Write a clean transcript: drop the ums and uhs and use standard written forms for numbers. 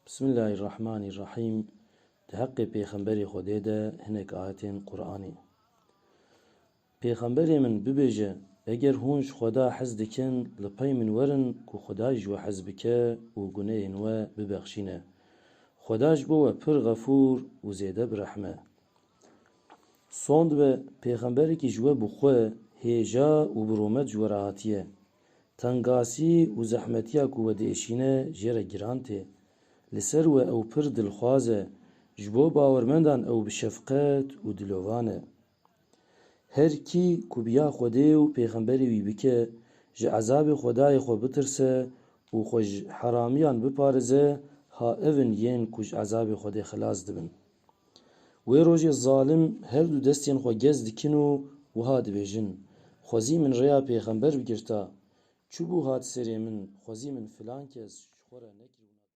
بسم الله الرحمن الرحیم ده حق پیغمبری خودی ده هنک آیتین قرآنی. پیغمبری من ببیجه اگر هونش خدا حز دکن لپای من ورن کو خداش جو حز بکه و گناه نوا ببخشینه. خداش بو پر غفور و زیده برحمه. صند به پیغمبری که جو بخواه هیجا و برومت جو راحتیه. تنگاسی و زحمتیا کو ودیشینه جره گرانته. لسر و او پر دلخوازه جبو باورمندان او بشفقت و دلوانه. هر کی کو بیا خوده و پیغمبری وی بکه جه عذاب خدای خو بترسه و خوش حرامیان بپارزه ها اون ین کش عذاب خود خلاص دبن. وی روژ ظالم هر دو دستین خو گز دکنو و ها دبیجن خوزی من ریا پیغمبر بگرتا چوبو هات سری من خوزی من فلان کس خوره نکر